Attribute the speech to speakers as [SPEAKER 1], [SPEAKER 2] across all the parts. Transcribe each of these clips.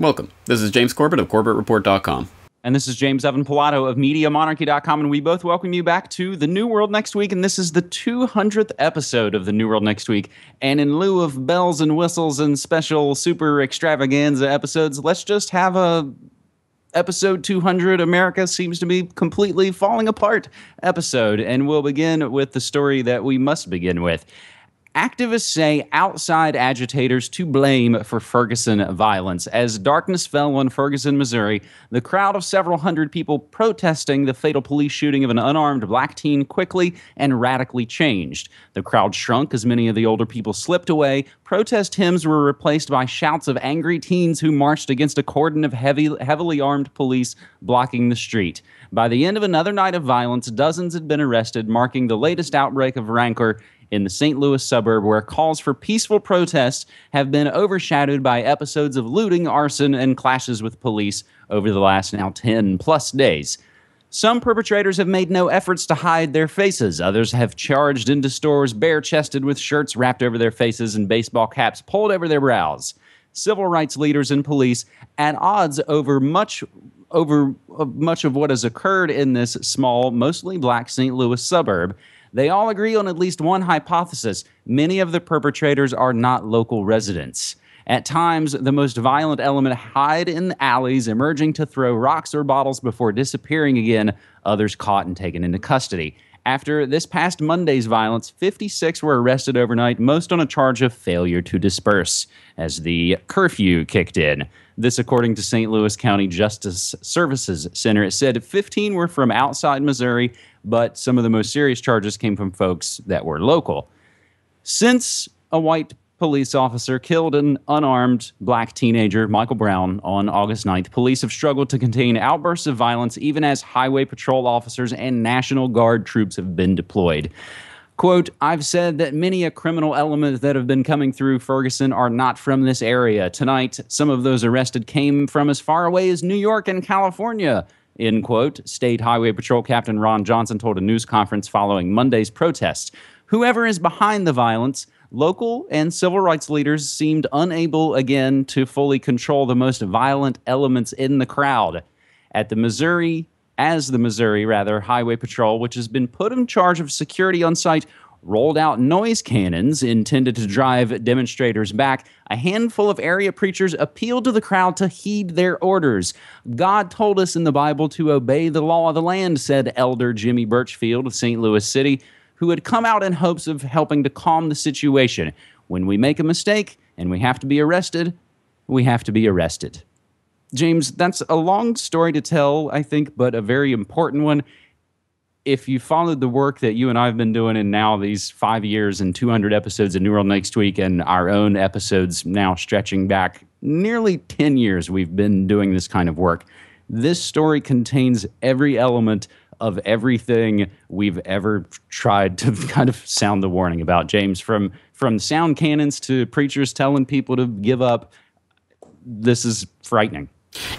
[SPEAKER 1] Welcome. This is James Corbett of CorbettReport.com.
[SPEAKER 2] And this is James Evan Pilato of MediaMonarchy.com, and we both welcome you back to The New World Next Week, and this is the 200th episode of The New World Next Week. And in lieu of bells and whistles and special super extravaganza episodes, let's just have a episode 200, America seems to be completely falling apart episode. And we'll begin with the story that we must begin with. Activists say outside agitators to blame for Ferguson violence. As darkness fell on Ferguson, Missouri, the crowd of several hundred people protesting the fatal police shooting of an unarmed black teen quickly and radically changed. The crowd shrunk as many of the older people slipped away. Protest hymns were replaced by shouts of angry teens who marched against a cordon of heavily armed police blocking the street. By the end of another night of violence, dozens had been arrested, marking the latest outbreak of rancor in the St. Louis suburb, where calls for peaceful protests have been overshadowed by episodes of looting, arson, and clashes with police over the last now 10-plus days. Some perpetrators have made no efforts to hide their faces. Others have charged into stores bare-chested with shirts wrapped over their faces and baseball caps pulled over their brows. Civil rights leaders and police, at odds over much of what has occurred in this small, mostly black St. Louis suburb, they all agree on at least one hypothesis. Many of the perpetrators are not local residents. At times, the most violent element hide in the alleys, emerging to throw rocks or bottles before disappearing again, others caught and taken into custody. After this past Monday's violence, 56 were arrested overnight, most on a charge of failure to disperse, as the curfew kicked in. This, according to St. Louis County Justice Services Center. It said 15 were from outside Missouri, but some of the most serious charges came from folks that were local. Since a white police officer killed an unarmed black teenager, Michael Brown, on August 9th, police have struggled to contain outbursts of violence even as highway patrol officers and National Guard troops have been deployed. Quote, I've said that many a criminal element that have been coming through Ferguson are not from this area. Tonight, some of those arrested came from as far away as New York and California, end quote. State Highway Patrol Captain Ron Johnson told a news conference following Monday's protests. Whoever is behind the violence, local and civil rights leaders seemed unable again to fully control the most violent elements in the crowd. As the Missouri Highway Patrol, which has been put in charge of security on site, rolled out noise cannons intended to drive demonstrators back, a handful of area preachers appealed to the crowd to heed their orders. God told us in the Bible to obey the law of the land, said Elder Jimmy Birchfield of St. Louis City, who had come out in hopes of helping to calm the situation. When we make a mistake and we have to be arrested, we have to be arrested. James, that's a long story to tell, I think, but a very important one. If you followed the work that you and I have been doing in now these 5 years and 200 episodes of New World Next Week, and our own episodes now stretching back nearly 10 years we've been doing this kind of work, this story contains every element of everything we've ever tried to kind of sound the warning about, James, from sound cannons to preachers telling people to give up. This is frightening.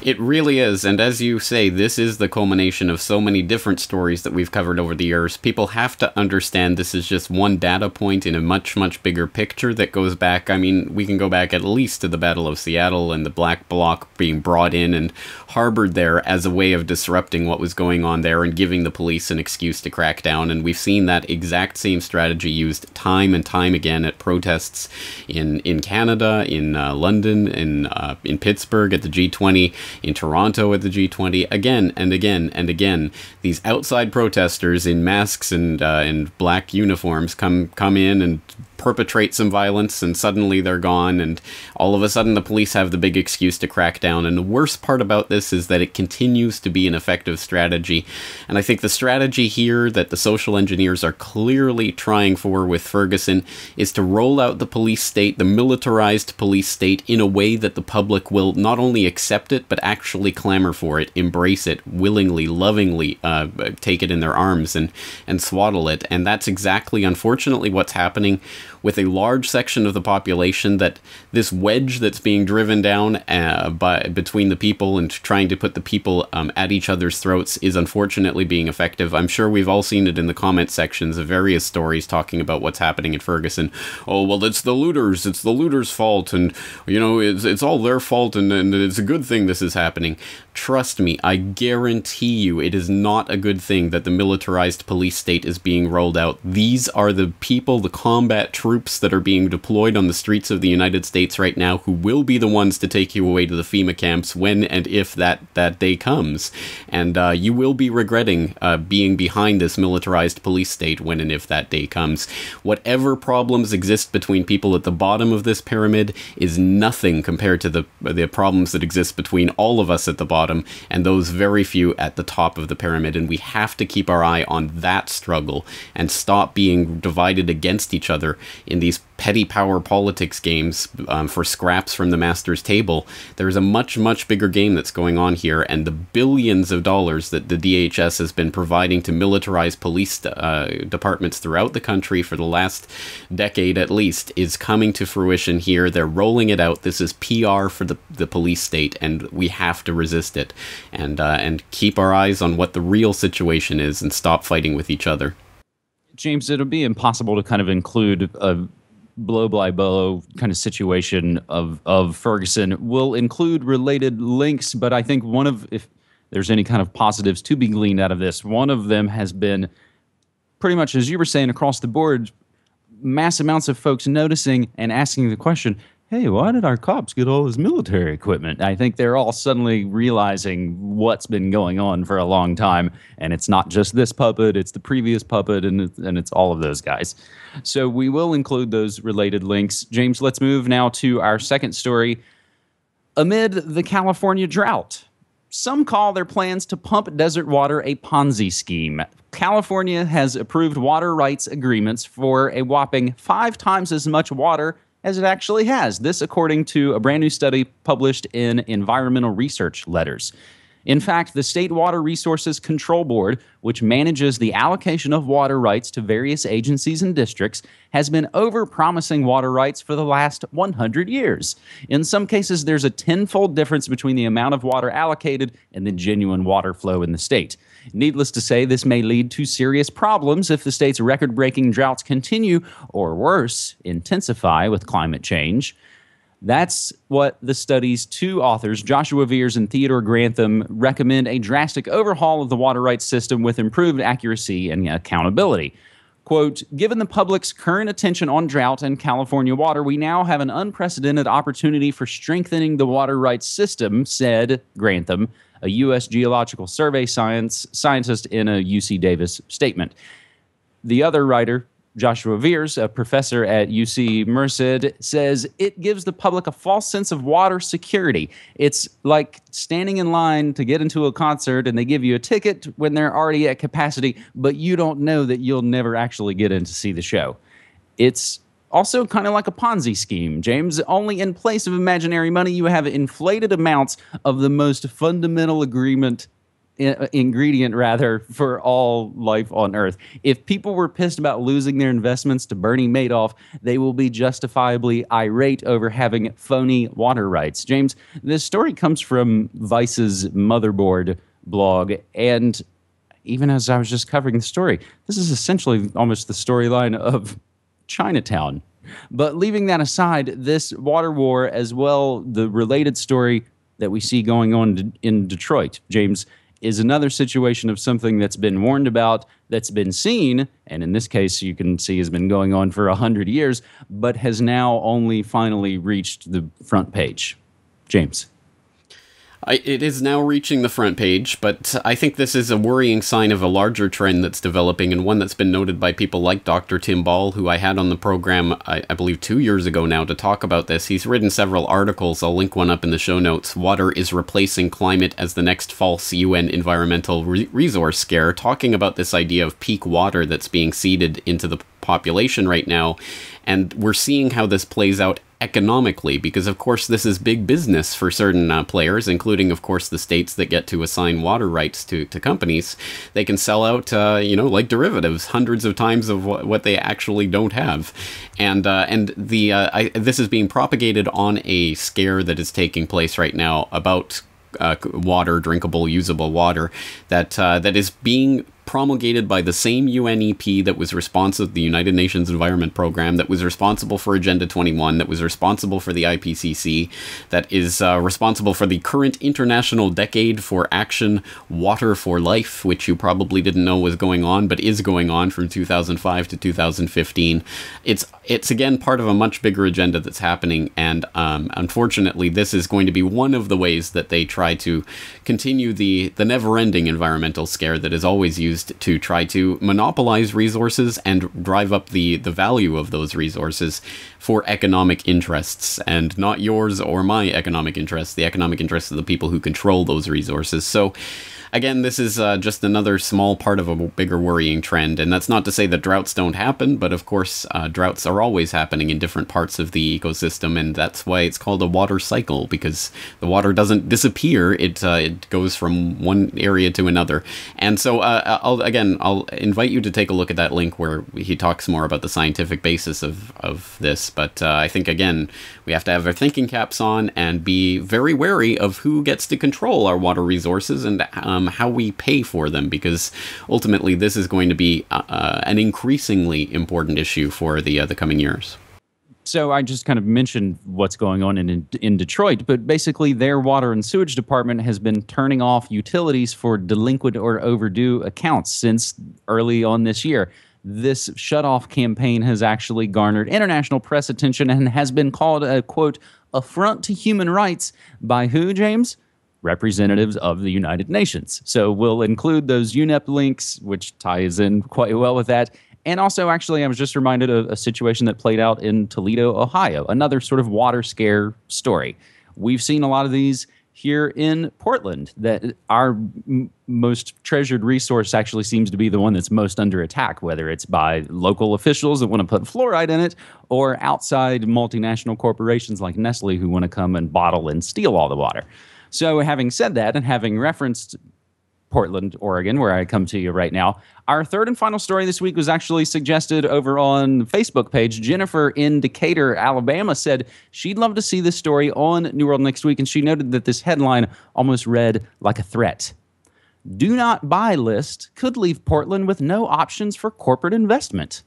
[SPEAKER 1] It really is, and as you say, this is the culmination of so many different stories that we've covered over the years. People have to understand this is just one data point in a much, much bigger picture that goes back. I mean, we can go back at least to the Battle of Seattle and the Black Bloc being brought in and harbored there as a way of disrupting what was going on there and giving the police an excuse to crack down. And we've seen that exact same strategy used time and time again at protests in Canada, in London, in Pittsburgh at the G20, in Toronto at the G20, again and again and again. These outside protesters in masks and black uniforms come in and perpetrate some violence, and suddenly they're gone, and all of a sudden the police have the big excuse to crack down. And the worst part about this is that it continues to be an effective strategy. And I think the strategy here that the social engineers are clearly trying for with Ferguson is to roll out the police state, the militarized police state, in a way that the public will not only accept accept it, but actually clamor for it, embrace it, willingly, lovingly take it in their arms and swaddle it. And that's exactly, unfortunately, what's happening with a large section of the population, that this wedge that's being driven down between the people and trying to put the people at each other's throats is unfortunately being effective. I'm sure we've all seen it in the comment sections of various stories talking about what's happening in Ferguson. Oh, well, it's the looters' fault, and, you know, it's all their fault, and it's a good thing this is happening. Trust me, I guarantee you it is not a good thing that the militarized police state is being rolled out. These are the people, the combat troops that are being deployed on the streets of the United States right now, who will be the ones to take you away to the FEMA camps when and if that day comes. And you will be regretting being behind this militarized police state when and if that day comes. Whatever problems exist between people at the bottom of this pyramid is nothing compared to the problems that exist between all of us at the bottom and those very few at the top of the pyramid. And we have to keep our eye on that struggle and stop being divided against each other in these petty power politics games for scraps from the master's table. There's a much, much bigger game that's going on here, and the billions of dollars that the DHS has been providing to militarized police departments throughout the country for the last decade at least is coming to fruition here. They're rolling it out. This is PR for the police state, and we have to resist it and keep our eyes on what the real situation is and stop fighting with each other.
[SPEAKER 2] James, it'll be impossible to kind of include a blow-by-blow kind of situation of Ferguson. We'll include related links, but I think if there's any kind of positives to be gleaned out of this, one of them has been pretty much, as you were saying, across the board, mass amounts of folks noticing and asking the question, hey, why did our cops get all this military equipment? I think they're all suddenly realizing what's been going on for a long time, and it's not just this puppet, it's the previous puppet, and it's all of those guys. So we will include those related links. James, let's move now to our second story. Amid the California drought, some call their plans to pump desert water a Ponzi scheme. California has approved water rights agreements for a whopping 5 times as much water as it actually has. This according to a brand new study published in Environmental Research Letters. In fact, the State Water Resources Control Board, which manages the allocation of water rights to various agencies and districts, has been over-promising water rights for the last 100 years. In some cases, there's a tenfold difference between the amount of water allocated and the genuine water flow in the state. Needless to say, this may lead to serious problems if the state's record-breaking droughts continue, or worse, intensify with climate change. That's what the study's 2 authors, Joshua Veers and Theodore Grantham, recommend: a drastic overhaul of the water rights system with improved accuracy and accountability. Quote, given the public's current attention on drought and California water, we now have an unprecedented opportunity for strengthening the water rights system, said Grantham, a U.S. Geological Survey scientist in a UC Davis statement. The other writer, Joshua Veers, a professor at UC Merced, says it gives the public a false sense of water security. It's like standing in line to get into a concert and they give you a ticket when they're already at capacity, but you don't know that you'll never actually get in to see the show. It's also kind of like a Ponzi scheme, James. Only in place of imaginary money, you have inflated amounts of the most fundamental ingredient for all life on Earth. If people were pissed about losing their investments to Bernie Madoff, they will be justifiably irate over having phony water rights. James, this story comes from Vice's Motherboard blog, and even as I was just covering the story, this is essentially almost the storyline of Chinatown. But leaving that aside, this water war, as well, the related story that we see going on in Detroit, James, is another situation of something that's been warned about, that's been seen, and in this case you can see has been going on for 100 years, but has now only finally reached the front page. James.
[SPEAKER 1] It is now reaching the front page, but I think this is a worrying sign of a larger trend that's developing, and one that's been noted by people like Dr. Tim Ball, who I had on the program, I believe 2 years ago now, to talk about this. He's written several articles. I'll link one up in the show notes. Water is replacing climate as the next false UN environmental resource scare, talking about this idea of peak water that's being seeded into the population right now. And we're seeing how this plays out economically, because of course this is big business for certain players, including of course the states that get to assign water rights to companies. They can sell out, like derivatives, hundreds of times of what they actually don't have, and this is being propagated on a scare that is taking place right now about water, drinkable, usable water, that is being promulgated by the same UNEP that was responsible, the United Nations Environment Program, that was responsible for Agenda 21, that was responsible for the IPCC, that is responsible for the current International Decade for Action, Water for Life, which you probably didn't know was going on, but is going on from 2005 to 2015. It's again part of a much bigger agenda that's happening, and unfortunately this is going to be one of the ways that they try to continue the never-ending environmental scare that is always used to try to monopolize resources and drive up the value of those resources for economic interests, and not yours or my economic interests, the economic interests of the people who control those resources. So again, this is just another small part of a bigger worrying trend, and that's not to say that droughts don't happen, but of course droughts are always happening in different parts of the ecosystem, and that's why it's called a water cycle, because the water doesn't disappear, it goes from one area to another. And so I'll invite you to take a look at that link where he talks more about the scientific basis of this, but I think again we have to have our thinking caps on and be very wary of who gets to control our water resources and how we pay for them, because ultimately this is going to be an increasingly important issue for the coming years.
[SPEAKER 2] So I just kind of mentioned what's going on in Detroit, but basically their water and sewage department has been turning off utilities for delinquent or overdue accounts since early on this year. This shutoff campaign has actually garnered international press attention and has been called a, quote, affront to human rights by who, James? Representatives of the United Nations. So we'll include those UNEP links, which ties in quite well with that. And also, actually, I was just reminded of a situation that played out in Toledo, Ohio, another sort of water scare story. We've seen a lot of these here in Portland, that our most treasured resource actually seems to be the one that's most under attack, whether it's by local officials that want to put fluoride in it or outside multinational corporations like Nestle who want to come and bottle and steal all the water. So having said that, and having referenced Portland, Oregon, where I come to you right now, our third and final story this week was actually suggested over on the Facebook page. Jennifer in Decatur, Alabama, said she'd love to see this story on New World Next Week, and she noted that this headline almost read like a threat. Do not buy list could leave Portland with no options for corporate investment.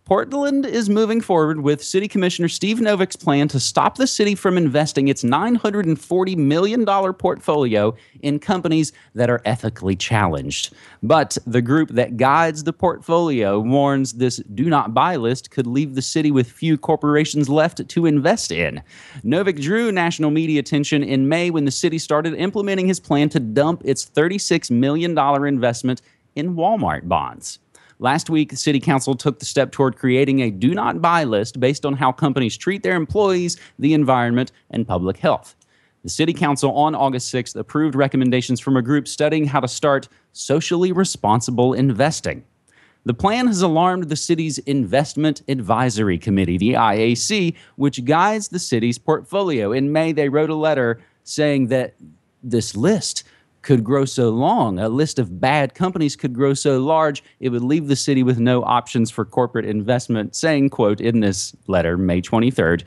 [SPEAKER 2] Portland is moving forward with City Commissioner Steve Novick's plan to stop the city from investing its $940 million portfolio in companies that are ethically challenged. But the group that guides the portfolio warns this do not buy list could leave the city with few corporations left to invest in. Novick drew national media attention in May when the city started implementing his plan to dump its $36 million investment in Wal-Mart bonds. Last week, the City Council took the step toward creating a do-not-buy list based on how companies treat their employees, the environment, and public health. The City Council on August 6th approved recommendations from a group studying how to start socially responsible investing. The plan has alarmed the city's Investment Advisory Committee, the IAC, which guides the city's portfolio. In May, they wrote a letter saying that this list could grow so long, a list of bad companies could grow so large, it would leave the city with no options for corporate investment, saying, quote, in this letter, May 23rd,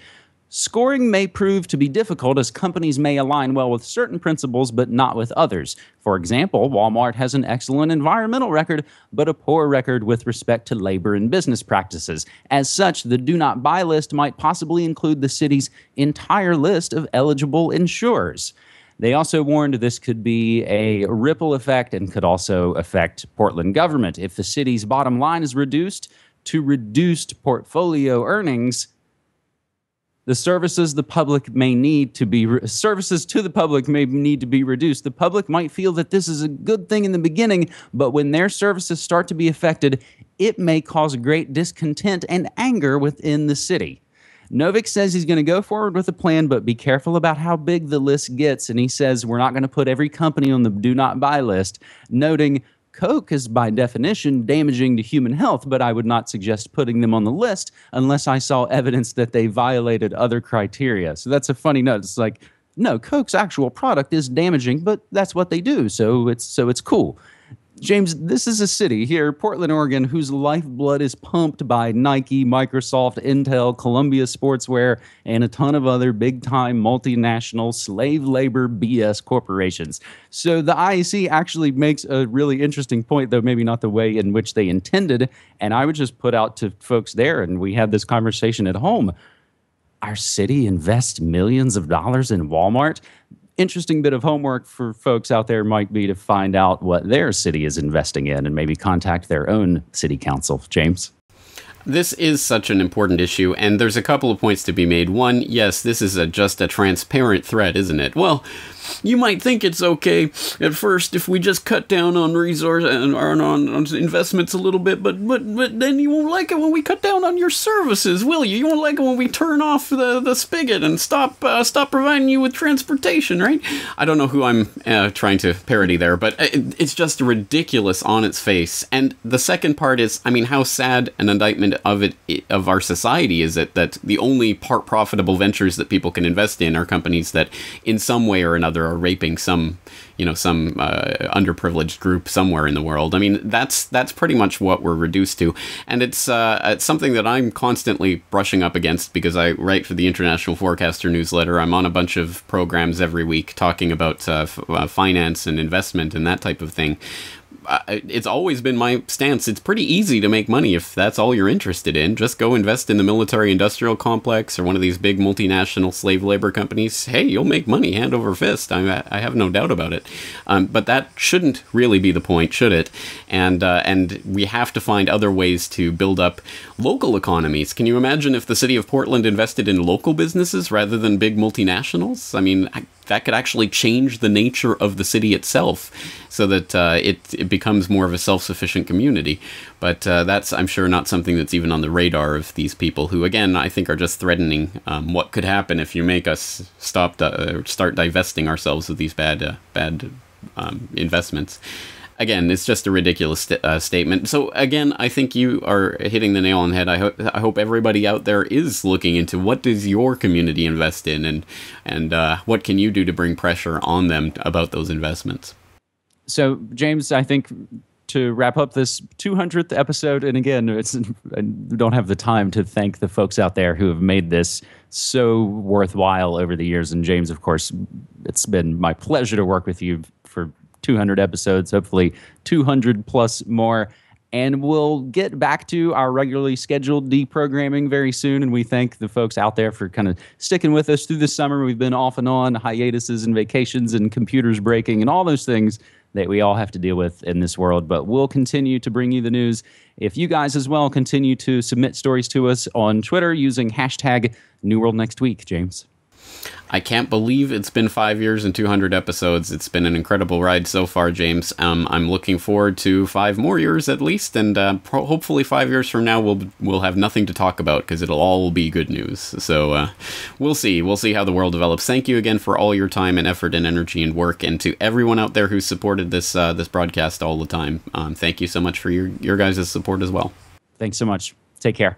[SPEAKER 2] scoring may prove to be difficult as companies may align well with certain principles but not with others. For example, Walmart has an excellent environmental record but a poor record with respect to labor and business practices. As such, the do not buy list might possibly include the city's entire list of eligible insurers. They also warned this could be a ripple effect and could also affect Portland government. If the city's bottom line is reduced to reduced portfolio earnings, the services the public may need to be services to the public may need to be reduced. The public might feel that this is a good thing in the beginning, but when their services start to be affected, it may cause great discontent and anger within the city. Novick says he's going to go forward with a plan, but be careful about how big the list gets. And he says we're not going to put every company on the do not buy list, noting Coke is by definition damaging to human health, but I would not suggest putting them on the list unless I saw evidence that they violated other criteria. So that's a funny note. It's like, no, Coke's actual product is damaging, but that's what they do. So it's cool. James, this is a city here, Portland, Oregon, whose lifeblood is pumped by Nike, Microsoft, Intel, Columbia Sportswear, and a ton of other big-time multinational slave labor BS corporations. So the IEC actually makes a really interesting point, though maybe not the way in which they intended. And I would just put out to folks there, and we had this conversation at home, our city invests millions of dollars in Wal-Mart. Interesting bit of homework for folks out there might be to find out what their city is investing in and maybe contact their own city council. James?
[SPEAKER 1] This is such an important issue, and there's a couple of points to be made. One, yes, this is just a transparent threat, isn't it? Well, you might think it's okay at first if we just cut down on resource and on investments a little bit, but then you won't like it when we cut down on your services, will you? You won't like it when we turn off the spigot and stop providing you with transportation, right? I don't know who I'm trying to parody there, but it's just ridiculous on its face. And the second part is, I mean, how sad an indictment of our society is it that the only profitable ventures that people can invest in are companies that in some way or another are raping some underprivileged group somewhere in the world. I mean, that's pretty much what we're reduced to. And it's something that I'm constantly brushing up against because I write for the International Forecaster newsletter. I'm on a bunch of programs every week talking about finance and investment and that type of thing. It's always been my stance. It's pretty easy to make money if that's all you're interested in. Just go invest in the military-industrial complex or one of these big multinational slave labor companies. Hey, you'll make money hand over fist. I have no doubt about it. But that shouldn't really be the point, should it? And we have to find other ways to build up local economies. Can you imagine if the city of Portland invested in local businesses rather than big multinationals? I mean, that could actually change the nature of the city itself so that it becomes more of a self-sufficient community. But that's, I'm sure, not something that's even on the radar of these people who, again, I think are just threatening what could happen if you make us start divesting ourselves of these bad investments. Again, it's just a ridiculous statement. So again, I think you are hitting the nail on the head. I hope everybody out there is looking into what does your community invest in, and what can you do to bring pressure on them about those investments.
[SPEAKER 2] So, James, I think to wrap up this 200th episode, and again, I don't have the time to thank the folks out there who have made this so worthwhile over the years. And James, of course, it's been my pleasure to work with you for 200 episodes, hopefully 200 plus more. And we'll get back to our regularly scheduled deprogramming very soon. And we thank the folks out there for kind of sticking with us through the summer. We've been off and on hiatuses and vacations and computers breaking and all those things that we all have to deal with in this world. But we'll continue to bring you the news. If you guys as well continue to submit stories to us on Twitter using hashtag New World Next Week, James.
[SPEAKER 1] I can't believe it's been 5 years and 200 episodes. It's been an incredible ride so far, James. I'm looking forward to 5 more years at least, and hopefully 5 years from now we'll have nothing to talk about because it'll all be good news. So we'll see. We'll see how the world develops. Thank you again for all your time and effort and energy and work, and to everyone out there who's supported this broadcast all the time. Thank you so much for your guys' support as well.
[SPEAKER 2] Thanks so much. Take care.